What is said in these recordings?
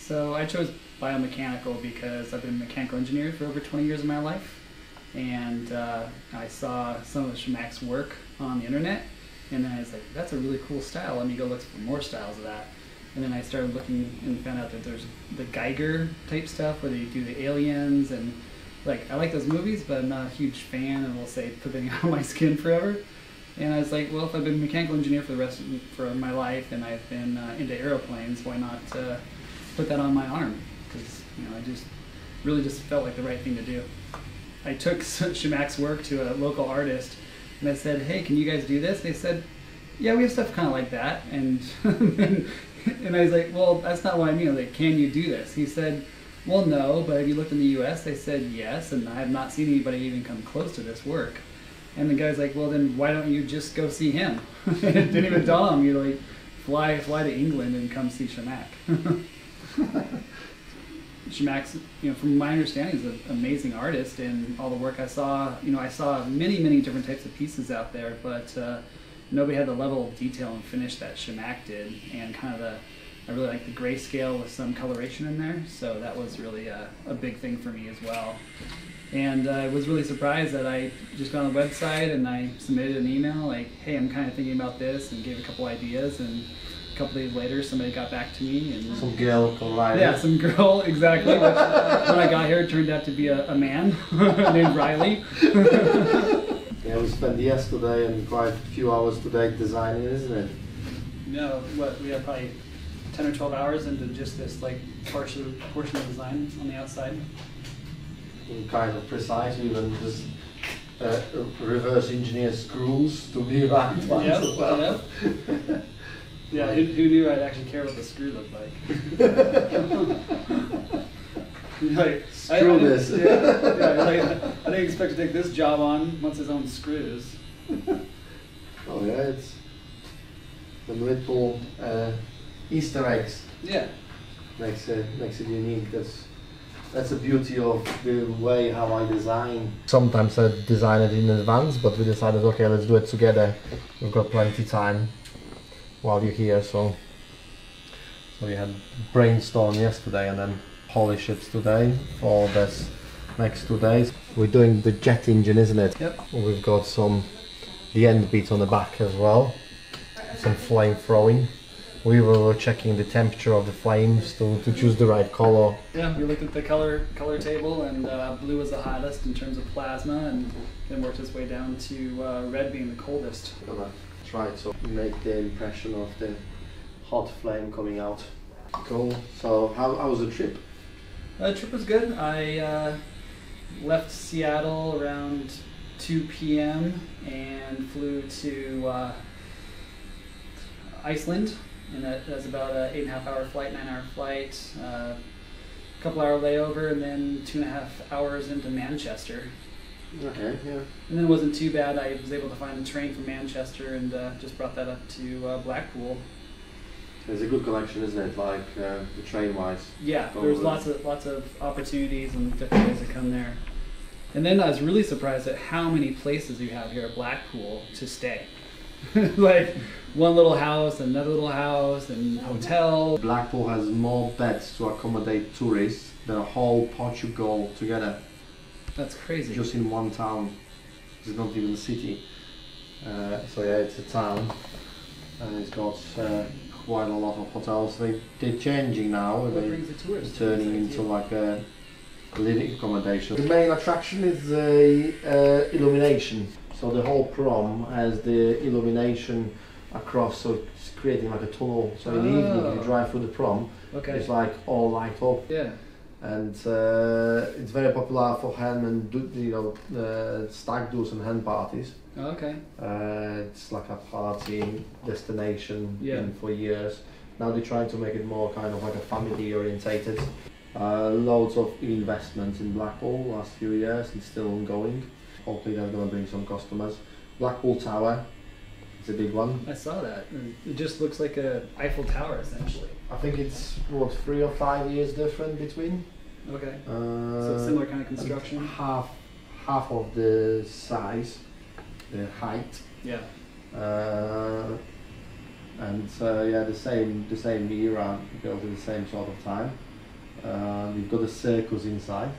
So I chose Biomechanical because I've been a mechanical engineer for over 20 years of my life, and I saw some of Shamack's work on the internet, and then I was like, that's a really cool style, let me go look for more styles of that. And then I started looking and found out that there's the Geiger type stuff where they do the aliens, and like I like those movies, but I'm not a huge fan, and will say put them on my skin forever. And I was like, well, if I've been a mechanical engineer for the rest of my life, and I've been into airplanes, why not put that on my arm? Because I just felt like the right thing to do. I took Shamack's work to a local artist, and I said, hey, can you guys do this? They said, yeah, we have stuff kind of like that. And and I was like, well, that's not what I mean. I was like, can you do this? He said, well, no, but have you looked in the US? I said, yes, and I have not seen anybody even come close to this work. And the guy's like, well, then why don't you just go see him? It didn't even dawn on me to like fly to England and come see Shamack. Shamack's, from my understanding, is an amazing artist, and all the work I saw, I saw many different types of pieces out there, but nobody had the level of detail and finish that Shamack did, and I really like the grayscale with some coloration in there, so that was really a big thing for me as well. And I was really surprised that I just got on the website and I submitted an email like, hey, I'm kind of thinking about this, and gave a couple ideas, and a couple days later somebody got back to me. And some girl collided. Yeah, some girl, exactly. Which, when I got here, it turned out to be a man named Riley. Yeah, we spent yesterday and quite a few hours today designing it, isn't it? No, we have probably 10 or 12 hours into just this portion of design on the outside. Kind of precise, even just reverse engineer screws to be right ones as well. Yep. Yeah, who knew I'd actually care what the screw looked like? Screw this. I didn't expect to take this job on once its own screws. Oh yeah, it's the little Easter eggs. Yeah. Makes it unique. That's the beauty of the way how I design. Sometimes I design it in advance, but we decided, okay, let's do it together. We've got plenty of time while you're here, so we had brainstorm yesterday and then polish it today for this next 2 days. We're doing the jet engine, isn't it? Yep. We've got the end bit on the back as well, some flame throwing. We were checking the temperature of the flames to choose the right color. Yeah, we looked at the color table, and blue was the hottest in terms of plasma, and then worked its way down to red being the coldest. Gonna try to make the impression of the hot flame coming out. Cool. So how was the trip? The trip was good. I left Seattle around 2 p.m. and flew to Iceland. And that's about an 8.5 hour flight, 9 hour flight, a couple hour layover, and then 2.5 hours into Manchester. Okay, yeah. And then it wasn't too bad. I was able to find a train from Manchester and just brought that up to Blackpool. There's a good collection, isn't it? Like the train wise. Yeah, there's lots of opportunities and different ways to come there. And then I was really surprised at how many places you have here at Blackpool to stay. Like one little house, another little house, and hotel. Blackpool has more beds to accommodate tourists than a whole Portugal together. That's crazy. Just in one town. It's not even a city. So yeah, it's a town, and it's got quite a lot of hotels. They're changing now. What brings the tourists? Turning into like a living accommodation. The main attraction is the illumination. So the whole prom has the illumination across, so it's creating like a tunnel. So in the evening, if you drive through the prom, it's like all light up. Yeah. And it's very popular for hen and stag do's and hen parties. Oh, okay. It's like a party destination for years. Now they're trying to make it more kind of like a family orientated. Loads of investment in Blackpool last few years, and still ongoing. Hopefully they're going to bring some customers. Blackpool Tower is a big one. I saw that. It just looks like a Eiffel Tower essentially. I think it's what, 3 or 5 years different between. Okay. So similar kind of construction. Half of the size, the height. Yeah. And yeah, the same era, built at the same sort of time. You've got the circus inside,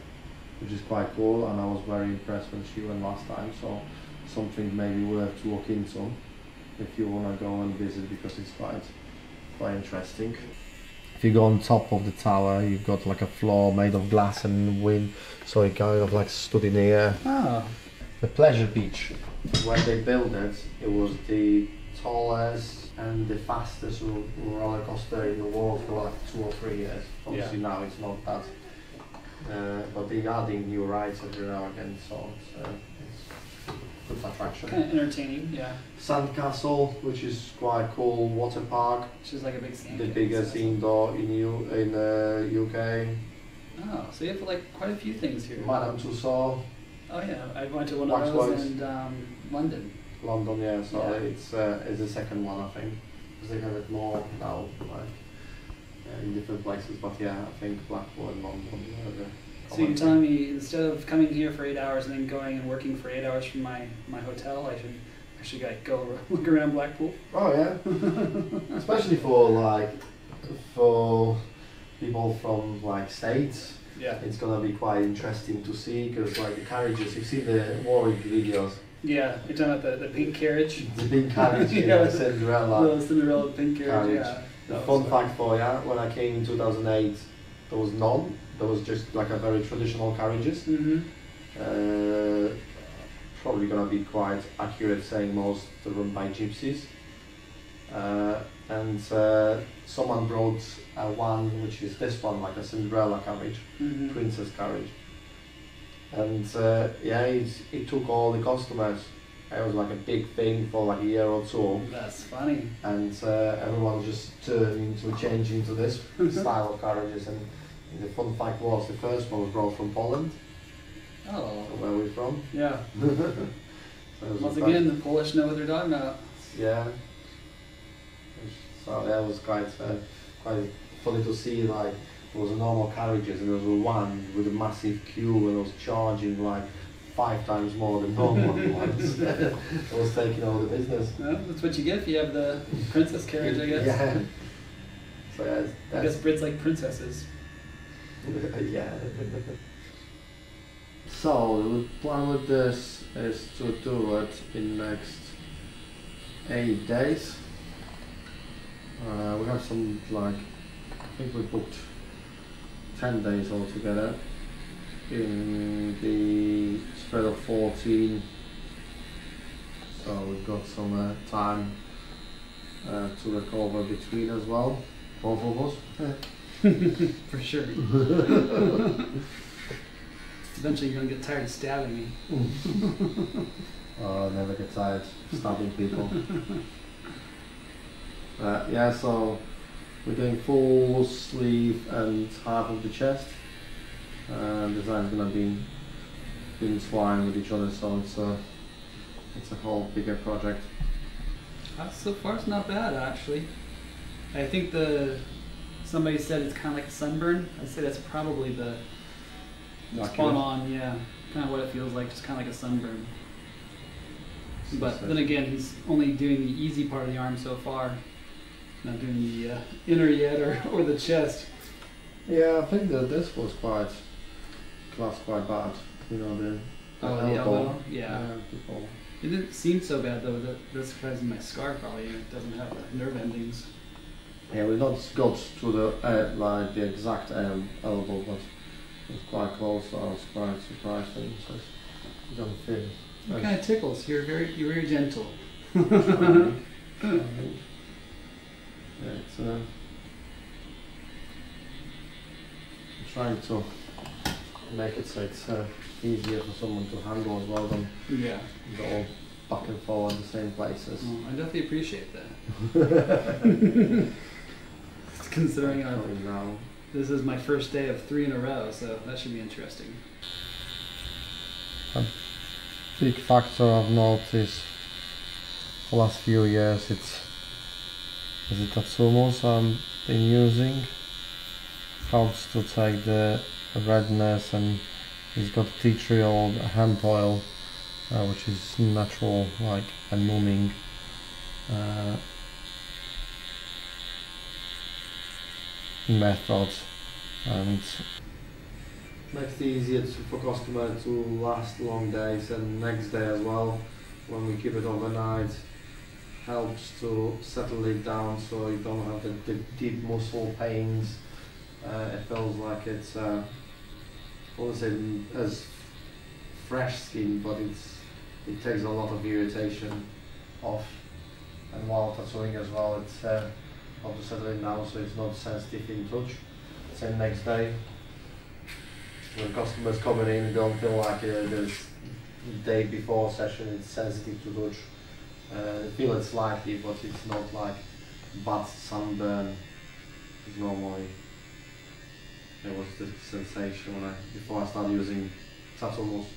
which is quite cool, and I was very impressed when she went last time, so something maybe worth to look into if you want to go and visit, because it's quite interesting. If you go on top of the tower, you've got like a floor made of glass and wind, so you kind of like stood in the air. Oh. The Pleasure Beach, when they built it, it was the tallest and the fastest roller coaster in the world for like 2 or 3 years. Obviously now it's not that, but they're adding new rides every now and again, so it's a good attraction. Kind of entertaining, yeah. Sandcastle, which is quite cool. Water park, Which is like a big sand. the biggest indoor in UK. Oh, so you have like quite a few things here. Madame Tussauds, Oh yeah, I went to one Wax of those works. in London. London, yeah. So Yeah. it's the second one, I think, because they have it more now, like in different places. But yeah, I think Blackpool and London are the So you're telling me instead of coming here for 8 hours and then going and working for 8 hours from my hotel, I should like go look around Blackpool? Oh yeah, especially for people from like States. Yeah. It's gonna be quite interesting to see, because like the carriages, you've seen the Warwick videos. Yeah, you're talking about the pink carriage? The big carriage, Yeah. yeah, Cinderella. The Cinderella pink carriage, Carriage. yeah. The That fun was fact for you, when I came in 2008, there was none. There was just like a very traditional carriages. Mm-hmm. Probably gonna be quite accurate saying most are run by gypsies. And someone brought one, which is this one, like a Cinderella carriage, Mm-hmm. princess carriage. And yeah, it took all the customers. It was like a big thing for like a year or two. That's funny. And everyone just turned into change into this style of carriages. And the fun fact was the first one was brought from Poland, Oh. where we're from. Yeah. So it was Once quite- again, the Polish know what they're talking about. Yeah. So that was quite funny to see. Like there was normal carriages, and there was one with a massive queue, and it was charging like 5 times more than normal ones. It was taking over the business. Well, that's what you get if you have the princess carriage, I guess. Yeah. So yeah, I guess that's Brits like princesses. yeah. So the plan with this is to do it in next 8 days. We have some like, I think we booked 10 days altogether in the spread of 14. So we've got some time to recover between as well, both of us. For sure. Eventually you're gonna get tired of stabbing me. Oh, I never get tired stabbing people. Yeah, so we're doing full sleeve and half of the chest. Design's gonna be entwined with each other, so it's a whole bigger project. So far it's not bad actually. I think somebody said it's kind of like a sunburn. I'd say that's probably the spot on, yeah. Kind of what it feels like, just kind of like a sunburn. But then again, he's only doing the easy part of the arm so far. Not doing the inner yet or the chest. Yeah, I think that this was quite bad. You know, the elbow? Yeah. People. It didn't seem so bad though. That's because my scar probably doesn't have the nerve endings. Yeah, we not got to the like the exact elbow, but it was quite close. So I was quite surprised that it doesn't feel. It kind of tickles. You're very gentle. Yeah, it's I'm trying to make it so it's easier for someone to handle as well than Yeah. go back and forward the same places. Oh, I definitely appreciate that. Considering Now. this is my first day of 3 in a row, so that should be interesting. A big factor I've noticed the last few years is the Tattoo Mousse I've been using. Helps to take the redness, and it's got tea tree oil, hemp oil, which is natural, like a numbing method and makes it easier for customer to last long days, and next day as well when we keep it overnight helps to settle it down so you don't have the deep muscle pains. It feels like it's I won't say as fresh skin, but it takes a lot of irritation off, and while tattooing as well it's helps to settle it down so it's not sensitive in touch. Same next day when customers coming in, they don't feel like the day before session it's sensitive to touch. They feel it slightly, but it's not like bad sunburn. It's normally it was the sensation before I started using Tattoo Mousse.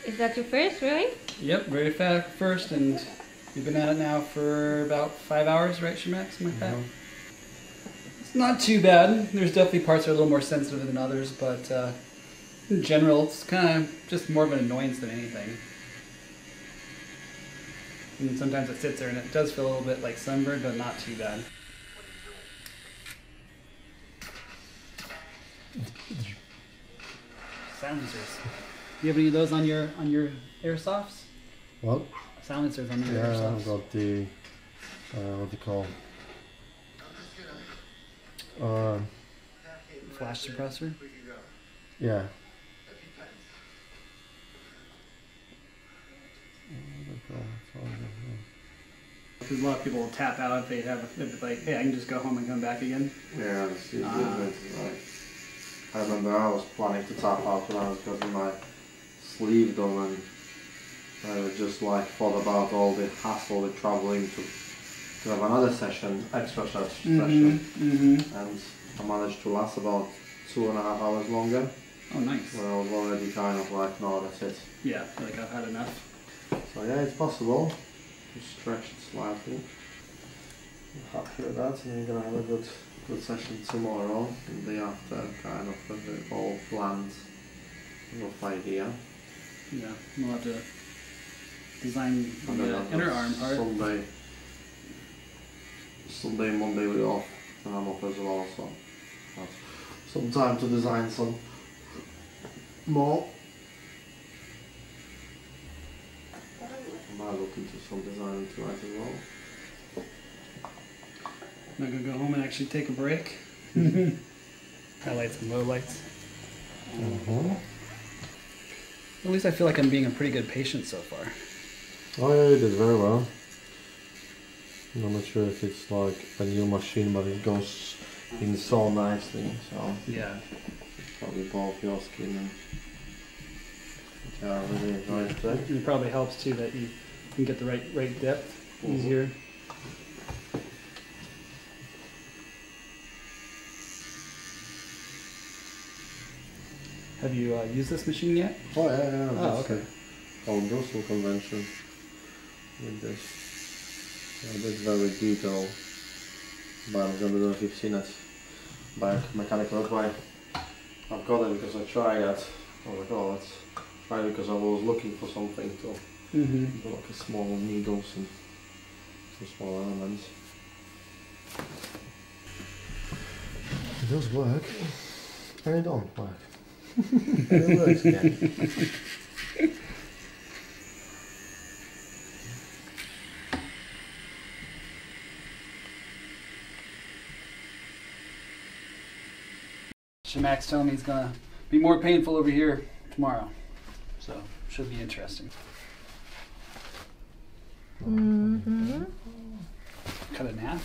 Is that your first, really? Yep, very first, and we've been at it now for about 5 hours, right, Shamack? Something like that. It's not too bad. There's definitely parts that are a little more sensitive than others, but in general, it's kind of just more of an annoyance than anything. And sometimes it sits there and it does feel a little bit like sunburn, but not too bad. Silencers. Do you have any of those on your airsofts? What? Silencers on your Yeah, airsofts. I've got the what do you call? Flash suppressor. Yeah. Because a lot of people will tap out if they have, if like, hey, I can just go home and come back again. Yeah, that's the like, I remember I was planning to tap out when I was getting my sleeve done, and I just like thought about all the hassle with traveling to have another session, extra session, and I managed to last about 2.5 hours longer. Oh, nice. When I was already kind of like, no, that's it. Yeah, I feel like I've had enough. So yeah, it's possible to stretch it slightly. I'm happy with that, and we're gonna have a good session tomorrow, and the after kind of with it all planned, rough idea. Yeah, we'll have to design And the then inner arm part. Sunday, Monday we're off, and I'm off as well, so have some time to design some more. I might look into some design tonight as well. I'm not gonna go home and actually take a break. Highlights and lowlights. At least I feel like I'm being a pretty good patient so far. Oh yeah, you did very well. I'm not sure if it's like a new machine, but it goes in so nicely, so Yeah. probably both your skin and yeah, I really enjoyed it. And it probably helps too that you can get the right depth easier. Have you used this machine yet? Oh yeah, Oh, okay. On Brussels convention with this. Yeah, it's very detailed. But I don't know if you've seen it. Biomechanical, that's why I've got it, because I tried it. Oh my god, it's tried because I was looking for something to do like a small needles and some small elements. It does work. And it don't work. It works again. Shamack's telling me it's gonna be more painful over here tomorrow, so should be interesting. Cut it in half.